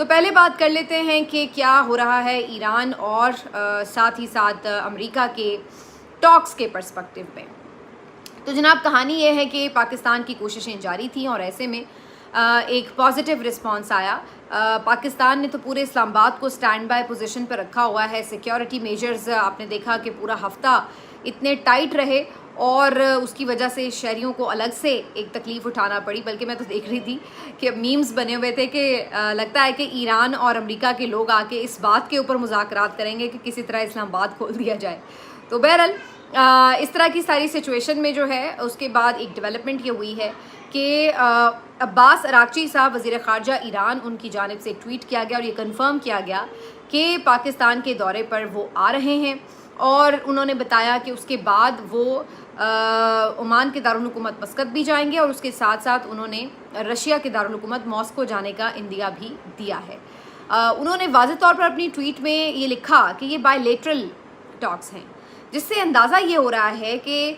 تو پہلے بات کر لیتے ہیں کہ کیا ہو رہا ہے ایران اور ساتھ ہی ساتھ امریکہ کے ٹاکس کے پرسپیکٹو میں. تو جناب کہانی یہ ہے کہ پاکستان کی کوششیں جاری تھیں اور ایسے میں ایک پازیٹیو رسپانس آیا. پاکستان نے تو پورے اسلام آباد کو سٹینڈ بائی پوزیشن پہ رکھا ہوا ہے. سیکیورٹی میجرز آپ نے دیکھا کہ پورا ہفتہ اتنے ٹائٹ رہے اور اس کی وجہ سے شہریوں کو الگ سے ایک تکلیف اٹھانا پڑی. بلکہ میں تو دیکھ رہی تھی کہ میمز بنے ہوئے تھے کہ لگتا ہے کہ ایران اور امریکہ کے لوگ آ کے اس بات کے اوپر مذاکرات کریں گے کہ کسی طرح اسلام آباد کھول دیا جائے. تو بہرحال اس طرح کی ساری سچویشن میں جو ہے اس کے بعد ایک ڈیولپمنٹ یہ ہوئی ہے کہ عباس اراغچی صاحب وزیر خارجہ ایران، ان کی جانب سے ٹویٹ کیا گیا اور یہ کنفرم کیا گیا کہ پاکستان کے دورے پر وہ آ رہے ہیں. اور انہوں نے بتایا کہ اس کے بعد وہ عمان کے دارالحکومت مسقط بھی جائیں گے اور اس کے ساتھ ساتھ انہوں نے رشیا کے دارالحکومت ماسکو جانے کا اندیا بھی دیا ہے. انہوں نے واضح طور پر اپنی ٹویٹ میں یہ لکھا کہ یہ بائی لیٹرل ٹاکس ہیں، جس سے اندازہ یہ ہو رہا ہے کہ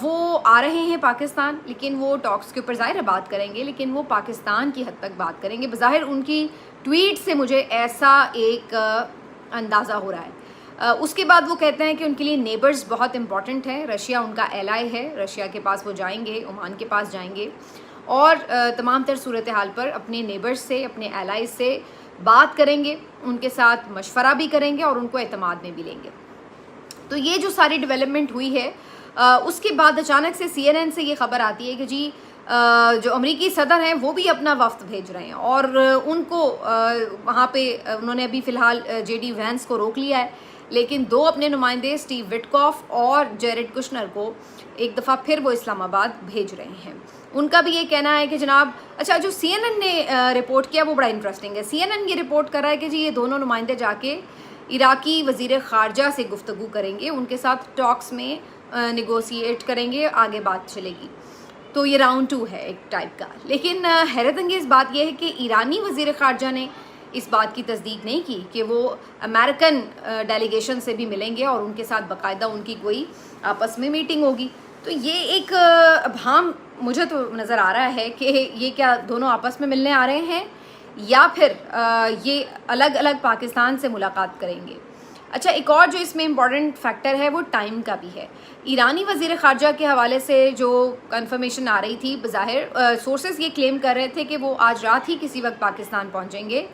وہ آ رہے ہیں پاکستان، لیکن وہ ٹاکس کے اوپر ظاہر بات کریں گے لیکن وہ پاکستان کی حد تک بات کریں گے. بظاہر ان کی ٹویٹ سے مجھے ایسا ایک اندازہ ہو رہا ہے. اس کے بعد وہ کہتے ہیں کہ ان کے لیے نیبرز بہت امپورٹنٹ ہے. رشیا ان کا ایلائی ہے، رشیا کے پاس وہ جائیں گے، عمان کے پاس جائیں گے اور تمام تر صورتحال پر اپنے نیبرز سے، اپنے ایلائز سے بات کریں گے، ان کے ساتھ مشورہ بھی کریں گے اور ان کو اعتماد میں بھی لیں گے. تو یہ جو ساری ڈیولپمنٹ ہوئی ہے اس کے بعد اچانک سے CNN سے یہ خبر آتی ہے کہ جی جو امریکی صدر ہیں وہ بھی اپنا وفد بھیج رہے ہیں اور ان کو وہاں پہ انہوں نے ابھی فی الحال JD وینس کو روک لیا ہے، لیکن 2 اپنے نمائندے اسٹیو وٹکاف اور جیرڈ کشنر کو ایک دفعہ پھر وہ اسلام آباد بھیج رہے ہیں. ان کا بھی یہ کہنا ہے کہ جناب اچھا جو CNN نے رپورٹ کیا وہ بڑا انٹرسٹنگ ہے. CNN یہ رپورٹ کر رہا ہے کہ جی یہ دونوں نمائندے جا کے عراقی وزیر خارجہ سے گفتگو کریں گے، ان کے ساتھ ٹاکس میں نیگوسیٹ کریں گے، آگے بات چلے گی. تو یہ راؤنڈ 2 ہے ایک ٹائپ کا. لیکن حیرت انگیز بات یہ ہے کہ ایرانی وزیر خارجہ نے اس بات کی تصدیق نہیں کی کہ وہ امریکن ڈیلیگیشن سے بھی ملیں گے اور ان کے ساتھ باقاعدہ ان کی کوئی آپس میں میٹنگ ہوگی. تو یہ ایک ابہام مجھے تو نظر آ رہا ہے کہ یہ کیا دونوں آپس میں ملنے آ رہے ہیں یا پھر یہ الگ الگ پاکستان سے ملاقات کریں گے. اچھا ایک اور جو اس میں امپورٹنٹ فیکٹر ہے وہ ٹائم کا بھی ہے. ایرانی وزیر خارجہ کے حوالے سے جو کنفرمیشن آ رہی تھی، بظاہر سورسز یہ کلیم کر رہے تھے کہ وہ آج رات ہی کسی وقت پاکستان پہنچیں گے،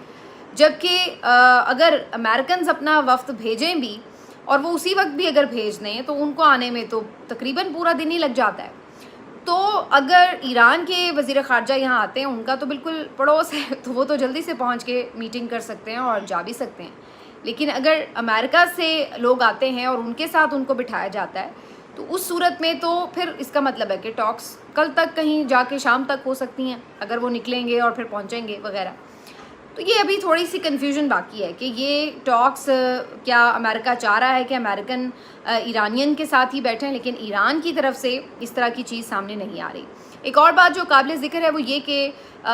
جبکہ اگر امریکنز اپنا وفد بھیجیں بھی اور وہ اسی وقت بھی اگر بھیج دیں تو ان کو آنے میں تو تقریباً پورا دن ہی لگ جاتا ہے. تو اگر ایران کے وزیر خارجہ یہاں آتے ہیں، ان کا تو بالکل پڑوس ہے تو وہ تو جلدی سے پہنچ کے میٹنگ کر سکتے ہیں اور جا بھی سکتے ہیں. لیکن اگر امریکہ سے لوگ آتے ہیں اور ان کے ساتھ ان کو بٹھایا جاتا ہے تو اس صورت میں تو پھر اس کا مطلب ہے کہ ٹاکس کل تک کہیں جا کے شام تک ہو سکتی ہیں اگر وہ نکلیں گے اور پھر پہنچیں گے وغیرہ. تو یہ ابھی تھوڑی سی کنفیوژن باقی ہے کہ یہ ٹاکس کیا امریکہ چاہ رہا ہے کہ امریکن ایرانین کے ساتھ ہی بیٹھیں، لیکن ایران کی طرف سے اس طرح کی چیز سامنے نہیں آ رہی. ایک اور بات جو قابل ذکر ہے وہ یہ کہ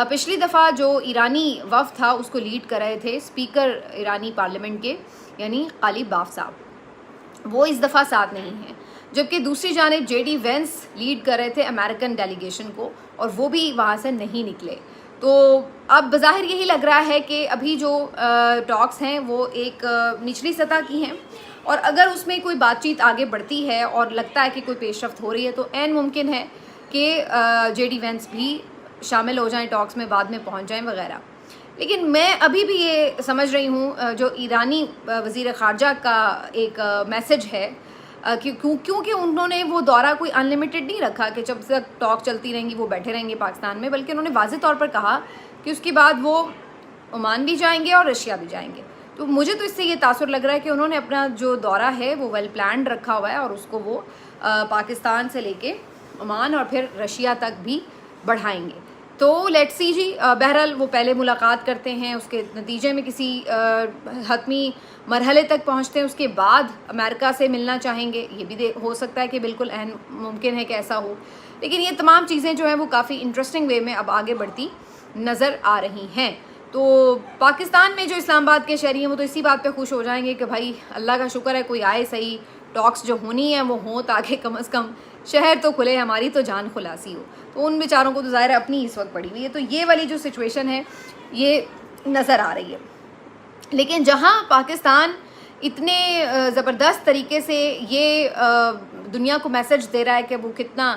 پچھلی دفعہ جو ایرانی وفد تھا اس کو لیڈ کر رہے تھے اسپیکر ایرانی پارلیمنٹ کے یعنی غالب باف صاحب، وہ اس دفعہ ساتھ نہیں ہیں. جبکہ دوسری جانب JD وینس لیڈ کر رہے تھے امریکن ڈیلیگیشن کو اور وہ بھی وہاں سے نہیں نکلے. تو اب بظاہر یہی لگ رہا ہے کہ ابھی جو ٹاکس ہیں وہ ایک نچلی سطح کی ہیں اور اگر اس میں کوئی بات چیت آگے بڑھتی ہے اور لگتا ہے کہ کوئی پیش رفت ہو رہی ہے تو عین ممکن ہے کہ JD وینس بھی شامل ہو جائیں ٹاکس میں، بعد میں پہنچ جائیں وغیرہ. لیکن میں ابھی بھی یہ سمجھ رہی ہوں جو ایرانی وزیر خارجہ کا ایک میسج ہے کیونکہ انہوں نے وہ دورہ کوئی ان لمیٹڈ نہیں رکھا کہ جب تک ٹاک چلتی رہیں گی وہ بیٹھے رہیں گے پاکستان میں، بلکہ انہوں نے واضح طور پر کہا کہ اس کے بعد وہ عمان بھی جائیں گے اور رشیا بھی جائیں گے. تو مجھے تو اس سے یہ تاثر لگ رہا ہے کہ انہوں نے اپنا جو دورہ ہے وہ ویل پلانڈ رکھا ہوا ہے اور اس کو وہ پاکستان سے لے کے عمان اور پھر رشیا تک بھی بڑھائیں گے. تو لیٹ سی جی. بہرحال وہ پہلے ملاقات کرتے ہیں، اس کے نتیجے میں کسی حتمی مرحلے تک پہنچتے ہیں، اس کے بعد امریکہ سے ملنا چاہیں گے. یہ بھی ہو سکتا ہے کہ بالکل عین ممکن ہے کہ ایسا ہو. لیکن یہ تمام چیزیں جو ہیں وہ کافی انٹرسٹنگ وے میں اب آگے بڑھتی نظر آ رہی ہیں. تو پاکستان میں جو اسلام آباد کے شہری ہیں وہ تو اسی بات پہ خوش ہو جائیں گے کہ بھائی اللہ کا شکر ہے کوئی آئے صحیح، ٹاکس جو ہونی ہیں وہ ہوں تاکہ کم از کم شہر تو کھلے، ہماری تو جان خلاصی ہو. تو ان بیچاروں کو تو ظاہر ہے اپنی اس وقت پڑی ہوئی ہے. تو یہ والی جو سچویشن ہے یہ نظر آ رہی ہے. لیکن جہاں پاکستان اتنے زبردست طریقے سے یہ دنیا کو میسج دے رہا ہے کہ وہ کتنا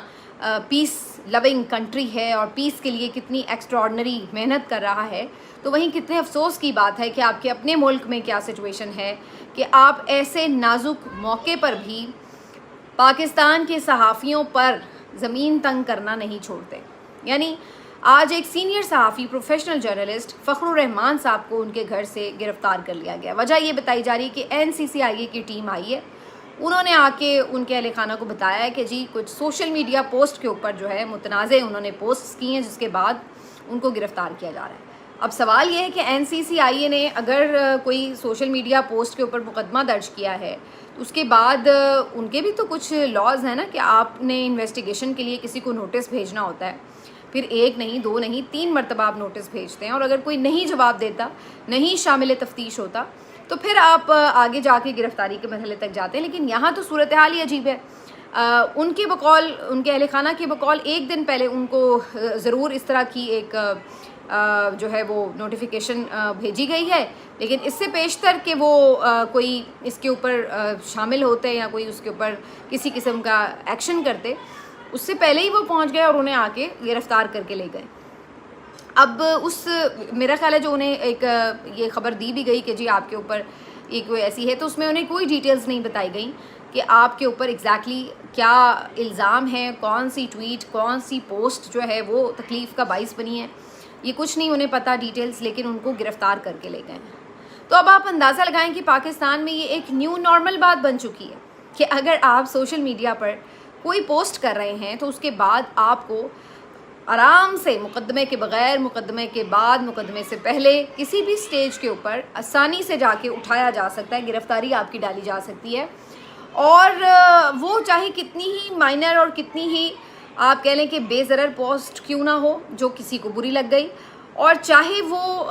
پیس لونگ کنٹری ہے اور پیس کے لیے کتنی ایکسٹراڈنری محنت کر رہا ہے، تو وہیں کتنے افسوس کی بات ہے کہ آپ کے اپنے ملک میں کیا سچویشن ہے کہ آپ ایسے نازک موقع پر بھی پاکستان کے صحافیوں پر زمین تنگ کرنا نہیں چھوڑتے. یعنی آج ایک سینئر صحافی پروفیشنل جرنلسٹ فخر الرحمان صاحب کو ان کے گھر سے گرفتار کر لیا گیا. وجہ یہ بتائی جا رہی ہے کہ NCCIA کی ٹیم آئی ہے، انہوں نے آ کے ان کے اہل خانہ کو بتایا ہے کہ جی کچھ سوشل میڈیا پوسٹ کے اوپر جو ہے متنازع انہوں نے پوسٹ کی ہیں، جس کے بعد ان کو گرفتار کیا جا رہا ہے. اب سوال یہ ہے کہ NCCIA نے اگر کوئی سوشل میڈیا پوسٹ کے اوپر مقدمہ درج کیا ہے تو اس کے بعد ان کے بھی تو کچھ لاز ہیں نا کہ آپ نے انویسٹیگیشن کے لیے کسی کو نوٹس بھیجنا ہوتا ہے. پھر 1 نہیں 2 نہیں 3 مرتبہ آپ نوٹس بھیجتے ہیں، اور اگر کوئی نہیں جواب دیتا، نہیں شامل تفتیش ہوتا، تو پھر آپ آگے جا کے گرفتاری کے مرحلے تک جاتے ہیں. لیکن یہاں تو صورتحال ہی عجیب ہے. ان کے بقول، ان کے اہل خانہ کے بقول 1 دن پہلے ان کو ضرور اس طرح کی ایک جو ہے وہ نوٹیفیکیشن بھیجی گئی ہے، لیکن اس سے پیشتر کہ وہ کوئی اس کے اوپر شامل ہوتے یا کوئی اس کے اوپر کسی قسم کا ایکشن کرتے، اس سے پہلے ہی وہ پہنچ گئے اور انہیں آ کے گرفتار کر کے لے گئے. اب میرا خیال ہے جو انہیں ایک یہ خبر دی بھی گئی کہ جی آپ کے اوپر یہ کوئی ایسی ہے، تو اس میں انہیں کوئی ڈیٹیلز نہیں بتائی گئیں کہ آپ کے اوپر ایگزیکٹلی کیا الزام ہے، کون سی ٹویٹ، کون سی پوسٹ جو ہے وہ تکلیف کا باعث بنی ہے. یہ کچھ نہیں انہیں پتہ ڈیٹیلز، لیکن ان کو گرفتار کر کے لے گئے. تو اب آپ اندازہ لگائیں کہ پاکستان میں یہ ایک نیو نارمل بات بن چکی ہے کہ اگر آپ سوشل میڈیا پر کوئی پوسٹ کر رہے ہیں تو اس کے بعد آپ کو آرام سے مقدمے کے بغیر، مقدمے کے بعد، مقدمے سے پہلے کسی بھی سٹیج کے اوپر آسانی سے جا کے اٹھایا جا سکتا ہے، گرفتاری آپ کی ڈالی جا سکتی ہے. اور وہ چاہے کتنی ہی مائنر اور کتنی ہی آپ کہہ لیں کہ بے ضرر پوسٹ کیوں نہ ہو جو کسی کو بری لگ گئی، اور چاہے وہ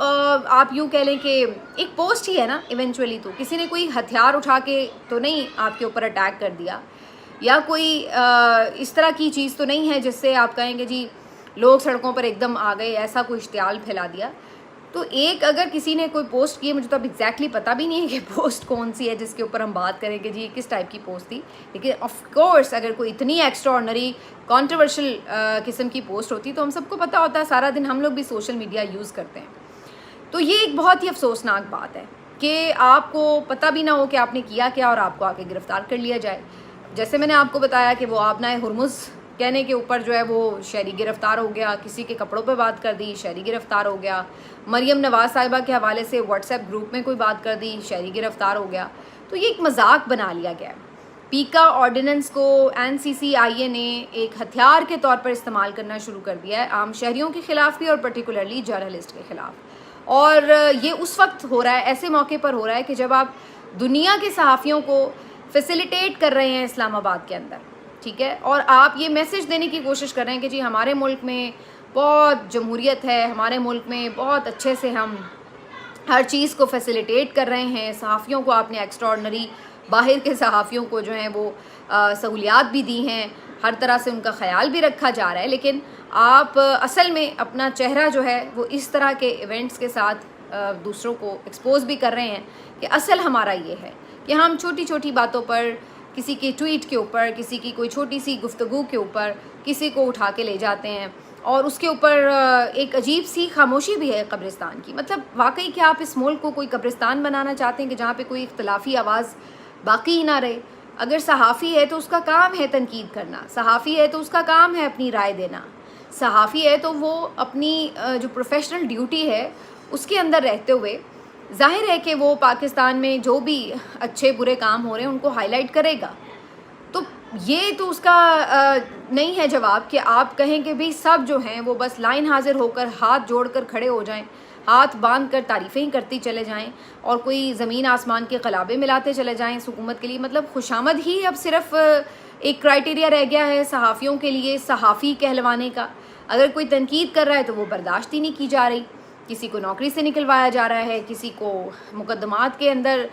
آپ یوں کہہ لیں کہ ایک پوسٹ ہی ہے نا، ایونچولی تو کسی نے کوئی ہتھیار اٹھا کے تو نہیں آپ کے اوپر اٹیک کر دیا، یا کوئی اس طرح کی چیز تو نہیں ہے جس سے آپ کہیں گے جی لوگ سڑکوں پر ایک دم آ گئے، ایسا کوئی اشتعال پھیلا دیا. تو ایک اگر کسی نے کوئی پوسٹ کی، مجھے تو اب ایگزیکٹلی پتہ بھی نہیں ہے کہ پوسٹ کون سی ہے جس کے اوپر ہم بات کریں کہ جی کس ٹائپ کی پوسٹ تھی، لیکن آف کورس اگر کوئی اتنی ایکسٹرا آرڈنری کانٹروورشل قسم کی پوسٹ ہوتی تو ہم سب کو پتہ ہوتا ہے، سارا دن ہم لوگ بھی سوشل میڈیا یوز کرتے ہیں. تو یہ ایک بہت ہی افسوسناک بات ہے کہ آپ کو پتہ بھی نہ ہو کہ آپ نے کیا کیا اور آپ کو آ کے گرفتار کر لیا جائے. جیسے میں نے آپ کو بتایا کہ وہ آبنائے ہرمز کہنے کے اوپر جو ہے وہ شہری گرفتار ہو گیا، کسی کے کپڑوں پہ بات کر دی، شہری گرفتار ہو گیا. مریم نواز صاحبہ کے حوالے سے واٹس ایپ گروپ میں کوئی بات کر دی، شہری گرفتار ہو گیا. تو یہ ایک مذاق بنا لیا گیا. پیکا آرڈیننس کو NCCIA نے ایک ہتھیار کے طور پر استعمال کرنا شروع کر دیا ہے، عام شہریوں کے خلاف بھی اور پرٹیکولرلی جرنلسٹ کے خلاف. اور یہ اس وقت ہو رہا ہے، ایسے موقع پر ہو رہا ہے کہ جب آپ دنیا کے صحافیوں کو فیسیلیٹیٹ کر رہے ہیں اسلام آباد کے اندر، ٹھیک ہے، اور آپ یہ میسج دینے کی کوشش کر رہے ہیں کہ جی ہمارے ملک میں بہت جمہوریت ہے، ہمارے ملک میں بہت اچھے سے ہم ہر چیز کو فیسیلیٹیٹ کر رہے ہیں، صحافیوں کو آپ نے ایکسٹراڈنری باہر کے صحافیوں کو جو ہیں وہ سہولیات بھی دی ہیں، ہر طرح سے ان کا خیال بھی رکھا جا رہا ہے. لیکن آپ اصل میں اپنا چہرہ جو ہے وہ اس طرح کے ایونٹس کے ساتھ دوسروں کو ایکسپوز بھی کر رہے ہیں کہ اصل ہمارا یہ ہے کہ ہم چھوٹی چھوٹی باتوں پر، کسی کی ٹویٹ کے اوپر، کسی کی کوئی چھوٹی سی گفتگو کے اوپر کسی کو اٹھا کے لے جاتے ہیں، اور اس کے اوپر ایک عجیب سی خاموشی بھی ہے قبرستان کی. مطلب واقعی کہ آپ اس ملک کو کوئی قبرستان بنانا چاہتے ہیں کہ جہاں پہ کوئی اختلافی آواز باقی ہی نہ رہے. اگر صحافی ہے تو اس کا کام ہے تنقید کرنا، صحافی ہے تو اس کا کام ہے اپنی رائے دینا، صحافی ہے تو وہ اپنی جو پروفیشنل ڈیوٹی ہے اس کے اندر رہتے ہوئے ظاہر ہے کہ وہ پاکستان میں جو بھی اچھے برے کام ہو رہے ہیں ان کو ہائی لائٹ کرے گا. تو یہ تو اس کا نہیں ہے جواب کہ آپ کہیں کہ بھئی سب جو ہیں وہ بس لائن حاضر ہو کر ہاتھ جوڑ کر کھڑے ہو جائیں، ہاتھ باندھ کر تعریفیں ہی کرتی چلے جائیں اور کوئی زمین آسمان کے قلابے ملاتے چلے جائیں اس حکومت کے لیے. مطلب خوشامد ہی اب صرف ایک کرائٹیریا رہ گیا ہے صحافیوں کے لیے صحافی کہلوانے کا. اگر کوئی تنقید کر رہا ہے تو وہ برداشت ہی نہیں کی جا رہی، کسی کو نوکری سے نکلوایا جا رہا ہے، کسی کو مقدمات کے اندر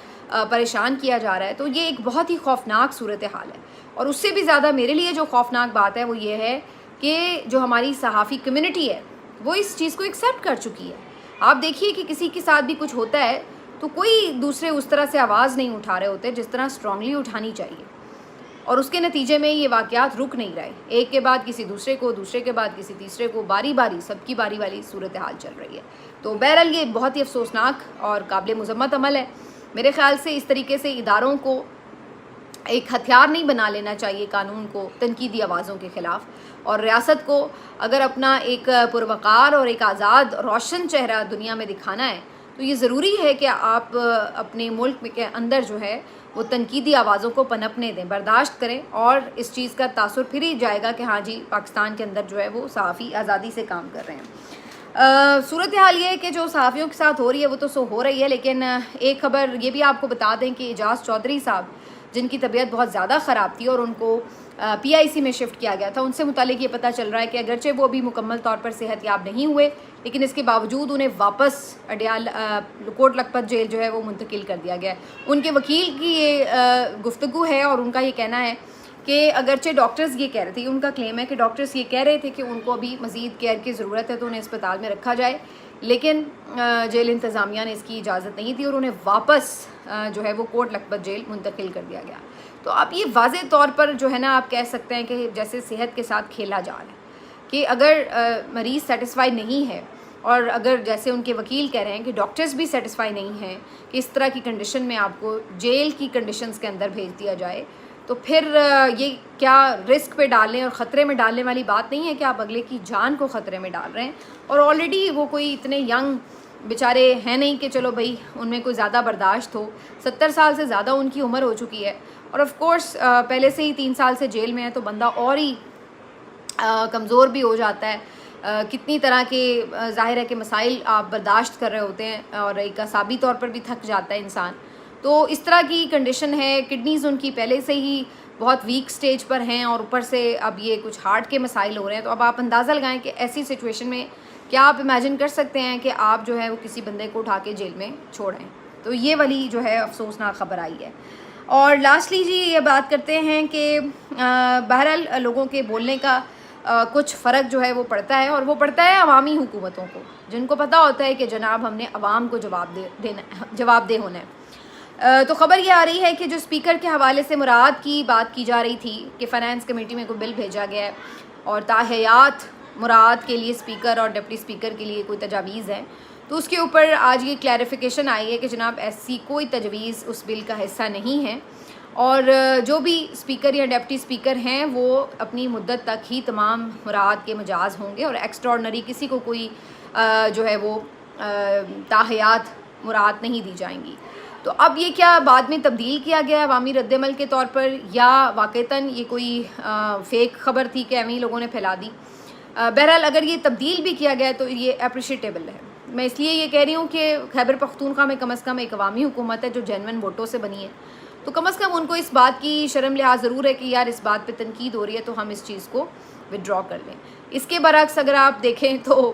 پریشان کیا جا رہا ہے. تو یہ ایک بہت ہی خوفناک صورتحال ہے. اور اس سے بھی زیادہ میرے لیے جو خوفناک بات ہے وہ یہ ہے کہ جو ہماری صحافی کمیونٹی ہے وہ اس چیز کو ایکسیپٹ کر چکی ہے. آپ دیکھیے کہ کسی کے ساتھ بھی کچھ ہوتا ہے تو کوئی دوسرے اس طرح سے آواز نہیں اٹھا رہے ہوتے جس طرح اسٹرانگلی اٹھانی چاہیے، اور اس کے نتیجے میں یہ واقعات رک نہیں رہے، ایک کے بعد کسی دوسرے کو، دوسرے کے بعد کسی تیسرے کو، باری باری سب کی باری والی صورتحال چل رہی ہے۔ تو بہرحال یہ بہت ہی افسوسناک اور قابل مذمت عمل ہے۔ میرے خیال سے اس طریقے سے اداروں کو ایک ہتھیار نہیں بنا لینا چاہیے قانون کو تنقیدی آوازوں کے خلاف، اور ریاست کو اگر اپنا ایک پروقار اور ایک آزاد روشن چہرہ دنیا میں دکھانا ہے تو یہ ضروری ہے کہ آپ اپنے ملک کے اندر جو ہے وہ تنقیدی آوازوں کو پنپنے دیں، برداشت کریں، اور اس چیز کا تاثر پھر ہی جائے گا کہ ہاں جی پاکستان کے اندر جو ہے وہ صحافی آزادی سے کام کر رہے ہیں۔ صورتحال یہ ہے کہ جو صحافیوں کے ساتھ ہو رہی ہے وہ تو سو ہو رہی ہے، لیکن ایک خبر یہ بھی آپ کو بتا دیں کہ اعجاز چودھری صاحب جن کی طبیعت بہت زیادہ خراب تھی اور ان کو پی آئی سی میں شفٹ کیا گیا تھا، ان سے متعلق یہ پتہ چل رہا ہے کہ اگرچہ وہ ابھی مکمل طور پر صحت یاب نہیں ہوئے لیکن اس کے باوجود انہیں واپس اڈیال کوٹ لکھپت جیل جو ہے وہ منتقل کر دیا گیا ہے۔ ان کے وکیل کی یہ گفتگو ہے اور ان کا یہ کہنا ہے کہ اگرچہ ڈاکٹرز یہ کہہ رہے تھے، ان کا کلیم ہے کہ ڈاکٹرز یہ کہہ رہے تھے کہ ان کو ابھی مزید کیئر کی ضرورت ہے تو انہیں اسپتال میں رکھا جائے، لیکن جیل انتظامیہ نے اس کی اجازت نہیں دی اور انہیں واپس جو ہے وہ کوٹ لکھپت جیل منتقل کر دیا گیا۔ تو اب یہ واضح طور پر جو ہے نا آپ کہہ سکتے ہیں کہ جیسے صحت کے ساتھ کھیلا جا رہا ہے، کہ اگر مریض سیٹسفائی نہیں ہے اور اگر جیسے ان کے وکیل کہہ رہے ہیں کہ ڈاکٹرز بھی سیٹسفائی نہیں ہیں کہ اس طرح کی کنڈیشن میں آپ کو جیل کی کنڈیشنز کے اندر بھیج دیا جائے، تو پھر یہ کیا رسک پہ ڈالنے اور خطرے میں ڈالنے والی بات نہیں ہے کہ آپ اگلے کی جان کو خطرے میں ڈال رہے ہیں، اور آلریڈی وہ کوئی اتنے ینگ بیچارے ہیں نہیں کہ چلو بھائی ان میں کوئی زیادہ برداشت ہو، 70 سال سے زیادہ ان کی عمر ہو چکی ہے، اور آف کورس پہلے سے ہی 3 سال سے جیل میں ہے تو بندہ اور ہی کمزور بھی ہو جاتا ہے، کتنی طرح کے ظاہر ہے کہ مسائل آپ برداشت کر رہے ہوتے ہیں اور ایک اعصابی طور پر بھی تھک جاتا ہے انسان، تو اس طرح کی کنڈیشن ہے، کڈنیز ان کی پہلے سے ہی بہت ویک سٹیج پر ہیں اور اوپر سے اب یہ کچھ ہارٹ کے مسائل ہو رہے ہیں، تو اب آپ اندازہ لگائیں کہ ایسی سچویشن میں کیا آپ امیجن کر سکتے ہیں کہ آپ جو ہے وہ کسی بندے کو اٹھا کے جیل میں چھوڑیں۔ تو یہ والی جو ہے افسوسناک خبر آئی ہے۔ اور لاسٹلی جی یہ بات کرتے ہیں کہ بہرحال لوگوں کے بولنے کا کچھ فرق جو ہے وہ پڑتا ہے، اور وہ پڑتا ہے عوامی حکومتوں کو، جن کو پتہ ہوتا ہے کہ جناب ہم نے عوام کو جواب دہ ہونا ہے۔ تو خبر یہ آ رہی ہے کہ جو اسپیکر کے حوالے سے مراد کی بات کی جا رہی تھی کہ فائنانس کمیٹی میں کوئی بل بھیجا گیا ہے اور تاحیات مراد کے لیے اسپیکر اور ڈپٹی اسپیکر کے لیے کوئی تجاویز ہے، تو اس کے اوپر آج یہ کلیریفیکیشن آئی ہے کہ جناب ایسی کوئی تجویز اس بل کا حصہ نہیں ہے، اور جو بھی اسپیکر یا ڈپٹی اسپیکر ہیں وہ اپنی مدت تک ہی تمام مراد کے مجاز ہوں گے، اور ایکسٹرا آرڈنری کسی کو کوئی جو ہے وہ تاحیات مراد نہیں دی جائیں گی۔ تو اب یہ کیا بعد میں تبدیل کیا گیا عوامی رد عمل کے طور پر، یا واقعتاً یہ کوئی فیک خبر تھی کہ ایویں لوگوں نے پھیلا دی؟ بہرحال اگر یہ تبدیل بھی کیا گیا تو یہ اپریشیٹیبل ہے۔ میں اس لیے یہ کہہ رہی ہوں کہ خیبر پختونخوا میں کم از کم ایک عوامی حکومت ہے جو جینوئن ووٹوں سے بنی ہے، تو کم از کم ان کو اس بات کی شرم لحاظ ضرور ہے کہ یار اس بات پہ تنقید ہو رہی ہے تو ہم اس چیز کو وڈرا کر لیں۔ اس کے برعکس اگر آپ دیکھیں تو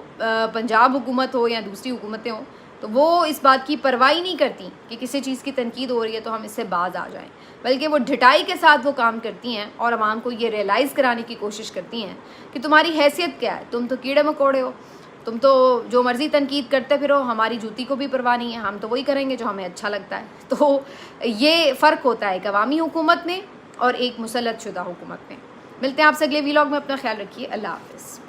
پنجاب حکومت ہو یا دوسری حکومتیں ہوں تو وہ اس بات کی پرواہ نہیں کرتی کہ کسی چیز کی تنقید ہو رہی ہے تو ہم اس سے باز آ جائیں، بلکہ وہ ڈھٹائی کے ساتھ وہ کام کرتی ہیں اور عوام کو یہ ریئلائز کرانے کی کوشش کرتی ہیں کہ تمہاری حیثیت کیا ہے، تم تو کیڑے مکوڑے ہو، تم تو جو مرضی تنقید کرتے پھرو، ہماری جوتی کو بھی پرواہ نہیں ہے، ہم تو وہی کریں گے جو ہمیں اچھا لگتا ہے۔ تو یہ فرق ہوتا ہے ایک عوامی حکومت میں اور ایک مسلط شدہ حکومت میں۔ ملتے ہیں آپ سے اگلے ویلاگ میں، اپنا خیال رکھیے، اللہ حافظ۔